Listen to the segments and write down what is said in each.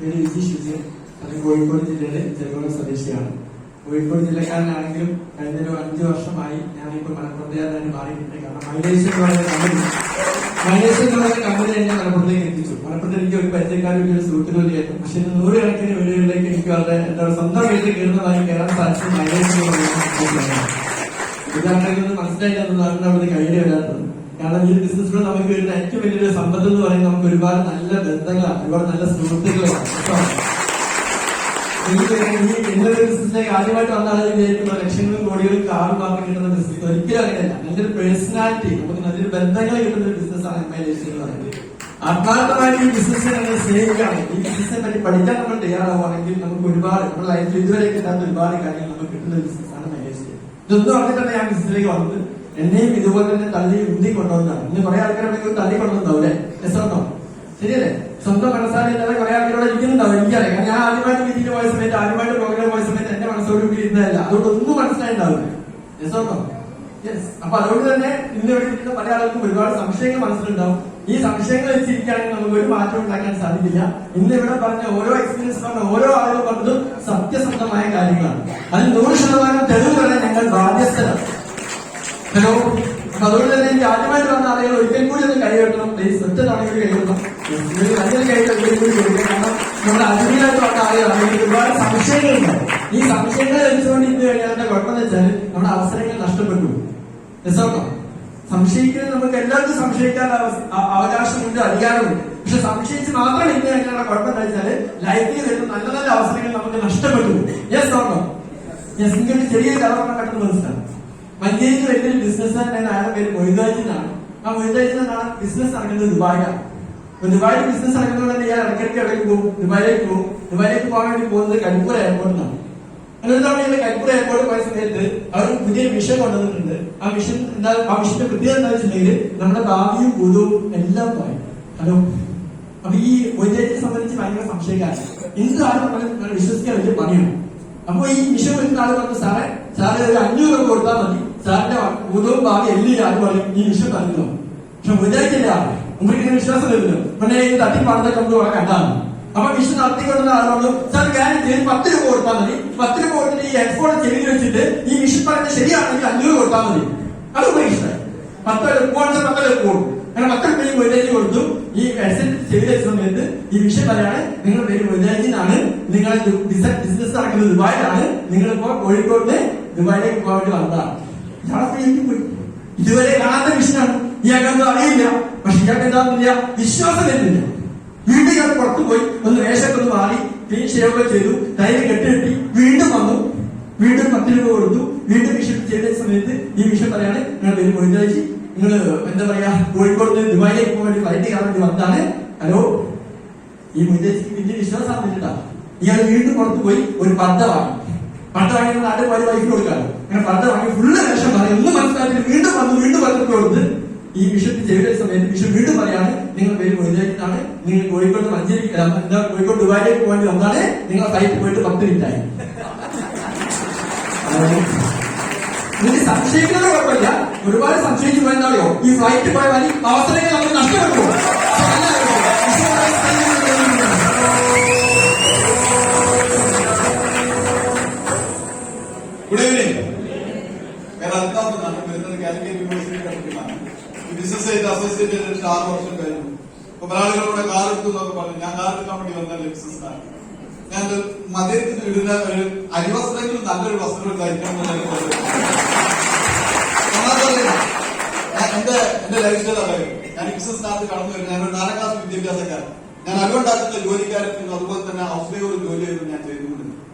പേര് വിജീഷ് വിജയൻ. അത് കോഴിക്കോട് ജില്ലയിലെ ചെറുകുളം സ്വദേശിയാണ്. കോഴിക്കോട് ജില്ലക്കാരനാണെങ്കിലും കഴിഞ്ഞ ഒരു 5 വർഷമായി ഞാനിപ്പോൾ മലപ്പുറത്തുകാരനായിട്ട് മാറിയിട്ടുണ്ട്. കാരണം മൈലേജ് എന്ന് പറയുന്ന കമ്പനി എന്നെ മലപ്പുറത്തേക്ക് എത്തിച്ചു. മലപ്പുറത്ത് എനിക്ക് ഒരു പരിചയക്കാരും ഒരു സുഹൃത്തുക്കളിലായിരുന്നു. പക്ഷെ 100 കണക്കിന് വീടുകളിലേക്ക് എനിക്ക് വളരെ എന്താ സ്വന്തം വീട്ടിൽ കയറുന്നതായി കയറാൻ സാധിച്ചു. മൈലേജ് ഇതാണെങ്കിൽ മനസ്സിലായിട്ടാണ് അവിടെ കയ്യിൽ വരാത്തത്. കാരണം ഈ ബിസിനസ്സിലൂടെ നമുക്ക് വരുന്ന ഏറ്റവും വലിയൊരു സമ്പത്ത് എന്ന് പറയുന്നത് നമുക്ക് ഒരുപാട് നല്ല ബന്ധങ്ങളാണ്, ഒരുപാട് നല്ല സുഹൃത്തുക്കളാണ്. ഇന്നൊരു ബിസിനസ്സിലേക്ക് ആദ്യമായിട്ട് വന്നാണ് വിചാരിക്കുന്ന ലക്ഷങ്ങളും കോടികളും കാറും മാത്രം കിട്ടുന്ന ബിസിനസ്. ഒരിക്കലും അങ്ങനെയല്ല. നല്ലൊരു പേഴ്സണാലിറ്റി, നമുക്ക് നല്ലൊരു ബന്ധങ്ങൾ കിട്ടുന്ന ഒരു ബിസിനസ്സാണ് MILAC എന്ന് പറയുന്നത്. ആത്മാർത്ഥമായിട്ട് ഈ ബിസിനസ്സിനെ നമ്മൾ സ്നേഹിക്കുകയാണ്. ഈ ബിസിനസിനെ പറ്റി പഠിക്കാൻ നമ്മൾ തയ്യാറാവുകയാണെങ്കിൽ നമുക്ക് ഒരുപാട് നമ്മുടെ ലൈഫിൽ ഇതുവരെ കിട്ടാത്ത ഒരുപാട് കാര്യങ്ങൾ നമുക്ക് കിട്ടുന്ന ഒരു ബിസിനസ്സാണ് MILAC. ഇതൊന്നും പറഞ്ഞിട്ടാണ് ഞാൻ ബിസിനസ്സിലേക്ക് വന്നത്. എന്നെയും ഇതുപോലെ തന്നെ തള്ളി ഉന്തി കൊണ്ടുവന്നതാണ്. ഇന്ന് കുറെ ആൾക്കാരുടെ തള്ളി കൊണ്ടുവന്നാവും അല്ലെ? രസമുണ്ടോ? ശരിയല്ലേ? സ്വന്തം മനസ്സാലില്ലാതെ കുറെ ആൾക്കാരോട് ഇരിക്കുന്നുണ്ടാവും. എനിക്കറിയാം. കാരണം ഞാൻ ആദ്യമായിട്ട് വീട്ടിൽ പോയ സമയത്ത്, ആദ്യമായിട്ട് പ്രോഗ്രാം പോയ സമയത്ത് എന്റെ മനസ്സോട് കൂടി ഇരുന്നതല്ല. അതുകൊണ്ട് ഒന്നും മനസ്സിലായിണ്ടാവില്ല. രസമുണ്ടോ? യെസ്. അപ്പൊ അതുകൊണ്ട് തന്നെ ഇന്ന് ഇവിടെ ഇരിക്കുന്ന പല ആൾക്കും ഒരുപാട് സംശയങ്ങൾ മനസ്സിലുണ്ടാവും. ഈ സംശയങ്ങൾ വെച്ചിരിക്കുകയാണെങ്കിൽ നമുക്ക് ഒരു മാറ്റം ഉണ്ടാക്കാൻ സാധിക്കില്ല. ഇന്ന് ഇവിടെ പറഞ്ഞ ഓരോ എക്സ്പീരിയൻസ് പറഞ്ഞ ഓരോ ആളുകൾ പറഞ്ഞതും സത്യസന്ധമായ കാര്യങ്ങളാണ്. അതിൽ 100% തെളിവ് പറയാൻ ഞങ്ങൾ ബാധ്യസ്ഥരാണ്. ഹലോ. അപ്പൊ അതുകൊണ്ട് തന്നെ എനിക്ക് ആദ്യമായിട്ട് വന്ന ആളുകൾ ഒരിക്കൽ കൂടി ഒന്ന് കൈകെട്ടണം. പ്ലീസ് ഒറ്റ തവണ കൈകെട്ടണം. നല്ലൊരു കൈകൾ കൂടി കൊടുക്കുക. കാരണം നമ്മുടെ അതിഥികളായിട്ട് വന്ന ആളുകളാണ്. എനിക്ക് ഒരുപാട് സംശയങ്ങളുണ്ടാവും. ഈ സംശയങ്ങൾ വെച്ചുകൊണ്ട് ഇന്ന് കഴിഞ്ഞാൽ അതിന്റെ കുഴപ്പമെന്ന് വെച്ചാൽ നമ്മുടെ അവസരങ്ങൾ നഷ്ടപ്പെട്ടു. രസമാണോ? സംശയിക്കുന്നത് നമുക്ക് എല്ലാവർക്കും സംശയിക്കാൻ അവകാശമുണ്ട്, അധികാരമുണ്ട്. പക്ഷെ സംശയിച്ച് മാത്രം ഇന്ന് കഴിഞ്ഞാൽ കുഴപ്പം എന്താ വെച്ചാൽ ലൈഫിൽ വരുന്ന നല്ല നല്ല അവസരങ്ങൾ നമുക്ക് നഷ്ടപ്പെട്ടു. യെസ് ഓർമ്മ? യെസ്. നിങ്ങൾക്ക് ചെറിയ കഥ കണ്ടെന്ന് മനസ്സിലാണ്. മഞ്ചേരിയിൽ വലിയൊരു ബിസിനസ്സുകാരൻ ആരുടെ പേര് മൊയ്താജി എന്നാണ്. ആ മൊയ്താജി എന്നാണ് ബിസിനസ് നടക്കുന്നത് ദുബായിലാണ്. അപ്പൊ ദുബായിൽ ബിസിനസ് നടക്കുന്നത് തന്നെ ഇയാൾ ഇടയ്ക്കിടയ്ക്ക് എവിടേക്ക് പോകും? ദുബായിലേക്ക് പോകും. ദുബായിലേക്ക് പോകാൻ വേണ്ടി പോകുന്നത് കരിപ്പൂർ എയർപോർട്ടിലാണ്. അങ്ങനെ ഒരു തവണ ഇയാൾ കരിപ്പൂർ എയർപോർട്ടിൽ പോയ സമയത്ത് അവർ പുതിയൊരു മിഷൻ കൊണ്ടുവന്നിട്ടുണ്ട്. ആ മിഷന്റെ പ്രത്യേകത എന്താ വെച്ചിട്ടുണ്ടെങ്കിൽ നമ്മുടെ ഭാവിയും ഭൂതവും എല്ലാം പറയും. ഹലോ. അപ്പൊ ഈ മൊയ്താജിയെ സംബന്ധിച്ച് ഭയങ്കര സംശയക്കാരൻ. എന്താണ് നമ്മൾ വിശ്വസിക്കാൻ വലിയ പണിയാണ്. അപ്പൊ ഈ മിഷൻ വരുന്ന ആള് പറഞ്ഞു, സാറേ ഒരു 500 രൂപ കൊടുത്താൽ മതി, സാറിന്റെ ഭൂതവും ഭാവി എല്ലാം ആര് പറയും ഈ മിഷൻ നൽകുന്നു. പക്ഷെ മൊയ്താജില്ല, നമുക്ക് വിശ്വാസം വരുന്നു. പിന്നെ ഈ തട്ടിപ്പാടത്തെ നമുക്ക് കുറെ കണ്ടാണ്. അപ്പൊ മിഷൻ നടത്തിക്കൊണ്ടുന്ന ആളോട് സാർ കാര്യം ചെയ്ത് 10 രൂപ കൊടുത്താൽ മതി, 10 രൂപ കൊടുത്തിട്ട് ഈ ഹെഡ്ഫോൺ ചെവിയിൽ വെച്ചിട്ട് ഈ മിഷൻ പറയുന്നത് ശരിയാണെങ്കിൽ 500 കൊടുത്താൽ മതി. അത് ഇഷ്ടമായി. 10 കൊടുക്കും. അങ്ങനെ 10 രൂപയും മൊയ്താജി കൊടുത്തു. ഈ ഹെഡ്സെറ്റ് ചെവിയിൽ വെച്ച സമയത്ത് ഈ മിഷൻ പറയാണ്, നിങ്ങളുടെ പേര് മൊയ്താജി എന്നാണ്, നിങ്ങളെ ബിസിനസ് നടക്കുന്നത് ദുബായിലാണ്, നിങ്ങളിപ്പോ കോഴിക്കോട്ട് ദുബായിലേക്ക് പോകാൻ വേണ്ടി വന്നതാണ്. പോയി ഇതുവരെ കാണാത്ത മിഷനാണ്. ഇയാൾക്കൊന്നും അറിയില്ല. പക്ഷെ ഇയാൾക്ക് എന്താണെന്നില്ല, വിശ്വാസം വരുന്നില്ല. വീണ്ടും ഇയാൾ പുറത്തു പോയി ഒന്ന് വേഷമൊക്കെ ഒന്ന് മാറി ക്ലീൻ ഷേവ് ചെയ്തു, ടൈല് കെട്ടിയെട്ടി വീണ്ടും വന്നു. വീണ്ടും 10 രൂപ കൊടുത്തു. വീണ്ടും മിഷൻ ചെയ്ത സമയത്ത് ഈ മിഷൻ പറയാണ്, നിങ്ങളുടെ പേര് മൊയ്താജി, നിങ്ങൾ എന്താ പറയാ കോഴിക്കോട് ദുബായിലേക്ക് പോകാൻ വേണ്ടി ഫ്ലൈറ്റ് കയറാൻ വേണ്ടി വന്നതാണ്. ഹലോ. ഈ മൊയ്താജിക്ക് വലിയ വിശ്വാസം വന്നിട്ടാ. ഇയാൾ വീണ്ടും പുറത്തു പോയി ഒരു പർദ്ദ വാങ്ങി. പർദ്ദ വാങ്ങി നാട്ടിൽ പോയി വൈഫിന് കൊടുക്കാറ്. അങ്ങനെ പർദ്ദ വാങ്ങി ഫുള്ള് വേഷം പറയും. ഒന്നും മനസ്സിലാക്കി വീണ്ടും വന്നു. വീണ്ടും 10 രൂപ കൊടുത്ത് ഈ മിഷൻ ചെയ്ത സമയത്ത് മിഷൻ വീണ്ടും പറയാണ്, നിങ്ങളുടെ പേര് മൊയ്താജിയാണ്, നിങ്ങൾ കോഴിക്കോട് മഞ്ചേരി കോഴിക്കോട് ദുബായിലേക്ക് പോകേണ്ടി വന്നാണ്, നിങ്ങൾ ഫ്ലൈറ്റ് പോയിട്ട് 10 മിനിറ്റായി. ഇതിന് സംശയിക്കുന്നത് കുഴപ്പമില്ല. ഒരുപാട് സംശയിച്ചു പോയെന്നാറിയോ ഈ ഫ്ലൈറ്റ് പോയ വഴി അവസരങ്ങൾ നമുക്ക് നഷ്ടപ്പെട്ടു. Good evening. ഞാൻ അൽത്താഫാണ്. വരുന്നത് കാലിക്കറ്റ് യൂണിവേഴ്സിറ്റി പഠിക്കുന്നതാണ്. ബിസിനസ് ആയിട്ട് അസോസിയേറ്റ് ചെയ്തിട്ട് 6 വർഷം കഴിഞ്ഞു. അപ്പൊ പല ആളുകളുടെ കാർ എടുത്തു എന്നൊക്കെ പറഞ്ഞു. ഞാൻ കാർ എടുക്കാൻ വേണ്ടി വന്നല്ലേ ബിസിനസ്സാണ്. ഞാൻ മദ്യത്തിന് ഇടുന്ന ഒരു അരിവസ്ത്രമെങ്കിലും നല്ലൊരു വസ്ത്രം ധരിക്കണം എന്റെ ലൈഫ് സ്റ്റൈൽ അതായത് ഞാൻ ബിസിനസ്സിനകത്ത് കടന്നു വരും. ഞാനൊരു 4ാം ക്ലാസ് വിദ്യാഭ്യാസക്കാരൻ. ഞാൻ അലുണ്ടാക്കുന്ന ജോലിക്കാരും അതുപോലെ തന്നെ ഹൗസ് ഡ്രൈവർ ജോലി ചെയ്തും ഞാൻ ചെയ്തുകൊണ്ട്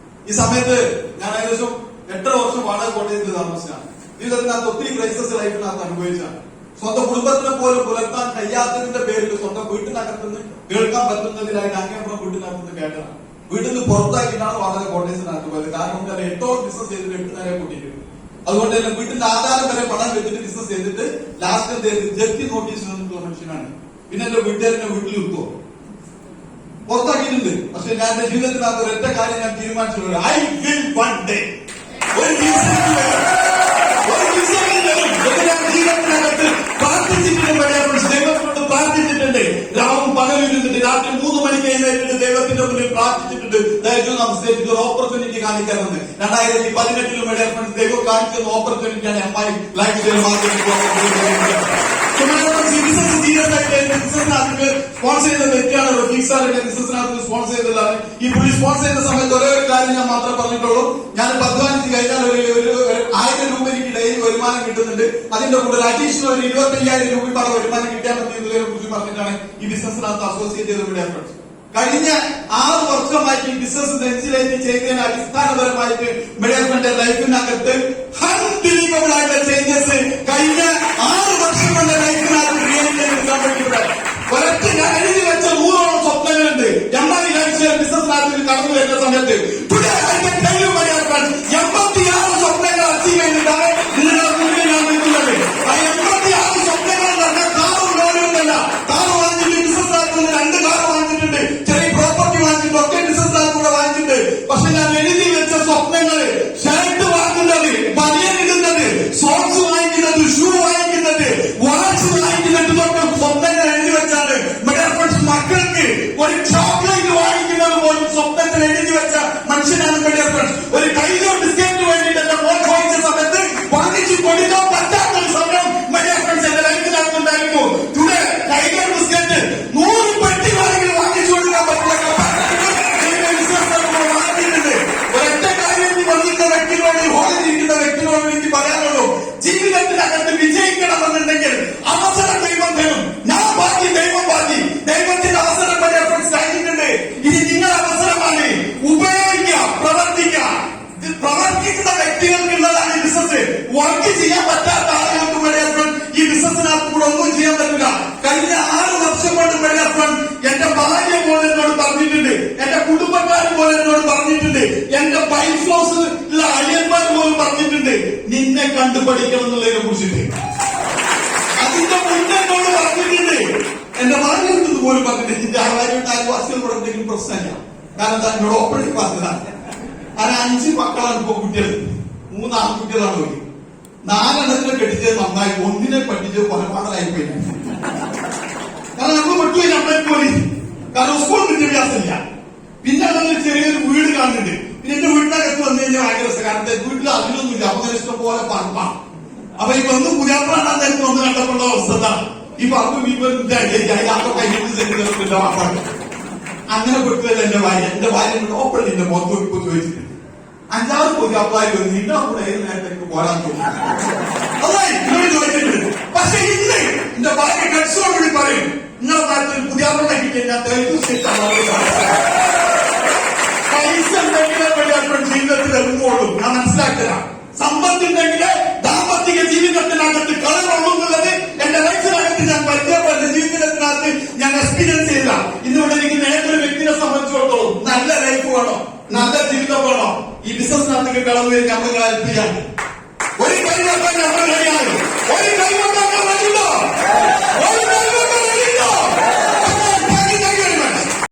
ഈ സമയത്ത് ഞാൻ ഏകദേശം 8 വർഷം വാടക കോട്ടയത്തിൽ താമസിച്ചാണ്. ജീവിതത്തിനകത്ത് ഒത്തിരി ക്രൈസിസ് ലൈഫിനകത്ത് അനുഭവിച്ചാണ്. സ്വന്തം കുടുംബത്തിനെ പോലും പുലർത്താൻ കഴിയാത്തതിന്റെ പേരിൽ സ്വന്തം വീട്ടിനകത്തുനിന്ന് കേൾക്കാൻ പറ്റുന്നതിനായിട്ട് അങ്ങേപ്പുറം വീട്ടിനകത്തുനിന്ന് കേട്ടതാണ്. വീട്ടിൽ നിന്ന് പുറത്താക്കിയിട്ടാണ് വാടക കോട്ടയത്തിനകത്ത് പോയത്. കാരണം ഞാൻ 8 ബിസിനസ് ചെയ്തിട്ട് 8 നേരെ കൂട്ടിയിട്ടുണ്ട്. അതുകൊണ്ട് തന്നെ വീട്ടിന്റെ ആധാരം വരെ പണം വെച്ചിട്ട് ബിസിനസ് ചെയ്തിട്ട് ലാസ്റ്റ് ജപ്തി നോട്ടീസ് വന്നിട്ടുള്ള മനുഷ്യനാണ്. പിന്നെ എന്റെ വീട്ടുകാരനെ വീട്ടിൽ നിർത്തുമോ? പുറത്താക്കിയിട്ടുണ്ട്. പക്ഷെ ഞാൻ എന്റെ ജീവിതത്തിനകത്ത് ഒരൊറ്റ കാര്യം ഞാൻ തീരുമാനിച്ചിട്ടുണ്ട്. ഐ വിൽ വൺ ഡേ ഒരു ജീവിതത്തിനകത്ത് പ്രാർത്ഥിച്ചിട്ടുണ്ട്. ദൈവത്തോട് പ്രാർത്ഥിച്ചിട്ടുണ്ട്. രാവും പകലും ഇരുന്നിട്ട് രാത്രി 3 മണിക്ക് എഴുന്നേറ്റിട്ട് ദൈവത്തിന്റെ മുന്നിൽ പ്രാർത്ഥിച്ചിട്ടുണ്ട്. ദയച്ചു നമസ്കരിച്ചിട്ട് ഒരു ഓപ്പർച്യൂണിറ്റി കാണിക്കാമെന്ന്. 2018 മീഡിയ ഫ്രണ്ട്സ് ദൈവം കാണിക്കുന്ന ഓപ്പർച്യൂണിറ്റിയാണ് MI lifestyle marketing serious ആയിട്ട് ബിസിനസിനകത്ത് സ്പോൺസർ ചെയ്ത വ്യക്തിയാണ് റഫീഖ് സാർ. എന്റെ ബിസിനസിനകത്ത് സ്പോൺസർ ചെയ്തതാണ്. ഈ പുള്ളി സ്പോൺസർ ചെയ്യുന്ന സമയത്ത് ഒരേ ഒരു കാര്യം ഞാൻ മാത്രമേ പറഞ്ഞിട്ടുള്ളൂ. ഞാൻ അധ്വാനിച്ച് കഴിഞ്ഞാൽ ഒരു 1000 രൂപ എനിക്ക് ഡെയിലി വരുമാനം കിട്ടുന്നുണ്ട്. അതിന്റെ കൂടെ അഡീഷണൽ ഒരു 25,000 രൂപയുടെ വരുമാനം കിട്ടിയാൽ മതി എന്നതിനെ കുറിച്ച് പറഞ്ഞിട്ടാണ് ഈ ബിസിനസിനകത്ത് അസോസിയേറ്റ് ചെയ്ത മീഡിയ ഫ്രണ്ട്സ്. കഴിഞ്ഞ 6 വർഷമായിട്ട് ഈ ബിസിനസ് നെഞ്ചിലേക്ക് ചെയ്തതിന് അടിസ്ഥാനപരമായിട്ട് മീഡിയ ഫ്രണ്ടിന്റെ ലൈഫിനകത്ത് അൺബിലീവബിൾ ആയിട്ടുള്ള ചേഞ്ചസ് കഴിഞ്ഞ 6 വർഷം കൊണ്ട് ലൈഫിനകത്ത് ക്രിയേറ്റ് ചെയ്തെടുക്കാൻ വേണ്ടിയിട്ട് ഒരൊറ്റ ഞാൻ എഴുതി വെച്ച 100ഓളം സ്വപ്നങ്ങളുണ്ട്. എംഐ ലൈഫ് സ്റ്റൈൽ ബിസിനസിനകത്ത് കടന്നു വരുന്ന സമയത്ത് 86 സ്വപ്നങ്ങൾ അച്ചീവ് ചെയ്തിട്ടാണ് നിങ്ങളുടെ മുന്നിൽ ഞാൻ നിൽക്കുന്നത്. ആ 86 സ്വപ്നങ്ങൾ എന്ന് പറഞ്ഞാൽ കാറും ലോണുമല്ല. കാറ് വാങ്ങിച്ചിട്ട് ബിസിനസ് നടത്തുന്നത് 2 കാറ് വാങ്ങിച്ചിട്ടുണ്ട്. ചെറിയ പ്രോപ്പർട്ടി വാങ്ങിച്ചിട്ട് ഒക്കെ ബിസിനസ് നടത്തുകൂടെ വാങ്ങിച്ചിട്ടുണ്ട്. പക്ഷെ ഞാൻ എഴുതി വെച്ച സ്വപ്നങ്ങള് ഷർട്ട് വാങ്ങുന്നത്, ബനിയൻ ഇടുന്നത്, സോക്സ് വാങ്ങിക്കുന്നത്, ഷൂ വാങ്ങിക്കുന്നത്, വാച്ച് വാങ്ങിക്കുന്നത്, ഇതൊക്കെ സ്വപ്നങ്ങൾ എഴുതി വെച്ചാണ്. മക്കൾക്ക് ഒരു ചോക്ലേറ്റ് വാങ്ങിക്കുന്നത് പോലും സ്വപ്നത്തിൽ എഴുതി വെച്ച മനുഷ്യനാണ് മീഡിയ ഫ്രണ്ട്സ്. ഒരു കൈലോ ബിസ്ക്കറ്റ് വേണ്ടിയിട്ട് എന്റെ മോൻ ചോദിച്ച സമയത്ത് വാങ്ങിച്ചു കൊടുക്കാൻ പറ്റാത്തൊരു സമയം മീഡിയ ഫ്രണ്ട്സ് എന്റെ ലൈഫിനകത്തുണ്ടായിരുന്നു. ടുഡേ കൈലോ ബിസ്ക്കറ്റ് 100 പെട്ടി വേണമെങ്കിൽ വാങ്ങിച്ചു കൊടുക്കാൻ പറ്റില്ല. വാങ്ങിയിട്ടുണ്ട്. ഒരൊറ്റ കാര്യം വന്നിരുന്ന വ്യക്തികളോട്, ഹോളിലിരിക്കുന്ന വ്യക്തികളോട് എനിക്ക് പറയാനുള്ളൂ, ജീവിതത്തിനകത്ത് വിജയിക്കണമെന്നുണ്ടെങ്കിൽ അവസരം ദൈവം തരും. ഞാൻ ബാക്കി ദൈവം ബാക്കി. ദൈവത്തിന്റെ അവസരം മീഡിയ ഫ്രണ്ട്സ് കഴിഞ്ഞിട്ടുണ്ട്. ഇത് നിങ്ങളുടെ അവസരമാണ്. ഉപയോഗിക്കുക, പ്രവർത്തിക്കുക. പ്രവർത്തിക്കുന്ന വ്യക്തികൾക്കുള്ളതാണ് ഈ ബിസിനസ്. വർക്ക് ചെയ്യാൻ പറ്റാത്ത ആളുകൾക്ക് മീഡിയ ഫ്രണ്ട് ഈ ബിസിനസിനകത്ത് കൂടെ ഒന്നും ചെയ്യാൻ പറ്റില്ല. കഴിഞ്ഞ 6 വർഷം കൊണ്ട് മീഡിയ ഫ്രണ്ട് എന്റെ ഭാര്യ പോലെ എന്നോട് പറഞ്ഞിട്ടുണ്ട്, എന്റെ കുടുംബക്കാർ പോലെ എന്നോട് പറഞ്ഞിട്ടുണ്ട്, എന്റെ ബൈഫ്ലോസ് അയ്യന്മാർ പോലും പറഞ്ഞിട്ടുണ്ട്, നിന്നെ കണ്ടു പഠിക്കണം എന്നുള്ളതിനെ കുറിച്ചിട്ട്. അതിന്റെ മുന്നേ എന്നോട് പറഞ്ഞിട്ടുണ്ട്, എന്റെ ഭാര്യ പോലും പറഞ്ഞിട്ടുണ്ട്. എന്റെ ആൾക്കാരുടെ അയൽവാസികളോട് എന്തെങ്കിലും പ്രശ്നമില്ല. കാരണം എന്താ, എന്നോട് ഓപ്പണിംഗ് പറഞ്ഞതാണ്. അങ്ങനെ 5 മക്കളാണ് ഇപ്പൊ കുട്ടികൾ. 3 ആൺകുട്ടികളാണ് പോയി. 4 എണ്ണത്തിനെ കെട്ടിച്ചത് നന്നായി, 1 പഠിച്ചത് കൊലപാതകമായി പോയി. കാരണം നമ്മൾ പറ്റുപോയി നമ്മളെ പോയി. കാരണം സ്കൂൾ വിദ്യാഭ്യാസമില്ല. പിന്നെ നമ്മൾ ചെറിയൊരു വീട് കാണുന്നുണ്ട്. പിന്നെ എന്റെ വീട്ടിനകത്ത് വന്നു കഴിഞ്ഞാൽ ഭയങ്കര രസം. കാരണം വീട്ടിൽ അതിലൊന്നുമില്ല. അപ്പൊ ഇഷ്ടം പോലെ പറമ്പാണ്. അപ്പൊ ഇപ്പൊ ഒന്ന് പുതിയാപ്പളാണ് നേരത്തെ ഒന്ന് കണ്ടപ്പോഴുള്ള അവസ്ഥ എന്താണ്, ഈ പറമ്പ് അതിനകത്ത് കഴിഞ്ഞിട്ട് അങ്ങനെ കൊടുത്തതല്ല എന്റെ ഭാര്യ. എന്റെ ഭാര്യ ഓപ്പണിന്റെ മൊത്തം ഇപ്പൊ ചോദിച്ചിട്ടുണ്ട്. 5-6 പുതിയാപ്പളായി വന്ന് നിങ്ങളുടെ കൂടെ ഏത് നേരത്തേക്ക് പോരാൻ തോന്നുന്നു അതായി എന്നോട് ചോദിച്ചിട്ടുണ്ട്. പക്ഷെ ഇന്ന് എന്റെ ഭാര്യ കട്സോടുകൂടി പറയും, നിങ്ങളുടെ നാട്ടിൽ പുതിയാപ്പളെ കിട്ടിയാൽ പൈസ ഉണ്ടെങ്കിലേ ജീവിതത്തിൽ എളുപ്പമുള്ളൂ. ഞാൻ മനസ്സിലാക്കില്ല. സമ്പത്തുണ്ടെങ്കിൽ ദാമ്പത്തിക ജീവിതത്തിനകത്ത് കളറുള്ളൂന്നുള്ളത് എന്റെ ലൈഫിനകത്ത് ഞാൻ പരിചയപ്പെട്ട ജീവിതത്തിനകത്ത് ഞാൻ എക്സ്പീരിയൻസ് ചെയ്യില്ല. ഇന്നിവിടെ എനിക്ക് ഏതൊരു വ്യക്തിയെ സംബന്ധിച്ചിടത്തോളം നല്ല ലൈഫ് വേണോ, നല്ല ജീവിതം വേണോ, ഈ ബിസിനസ്സിനകത്തേക്ക് കടന്നു വരും നമ്മൾ ഹെൽപ്പ് ചെയ്യാൻ ഒരു കൈ നമ്മൾ കഴിയാണ്.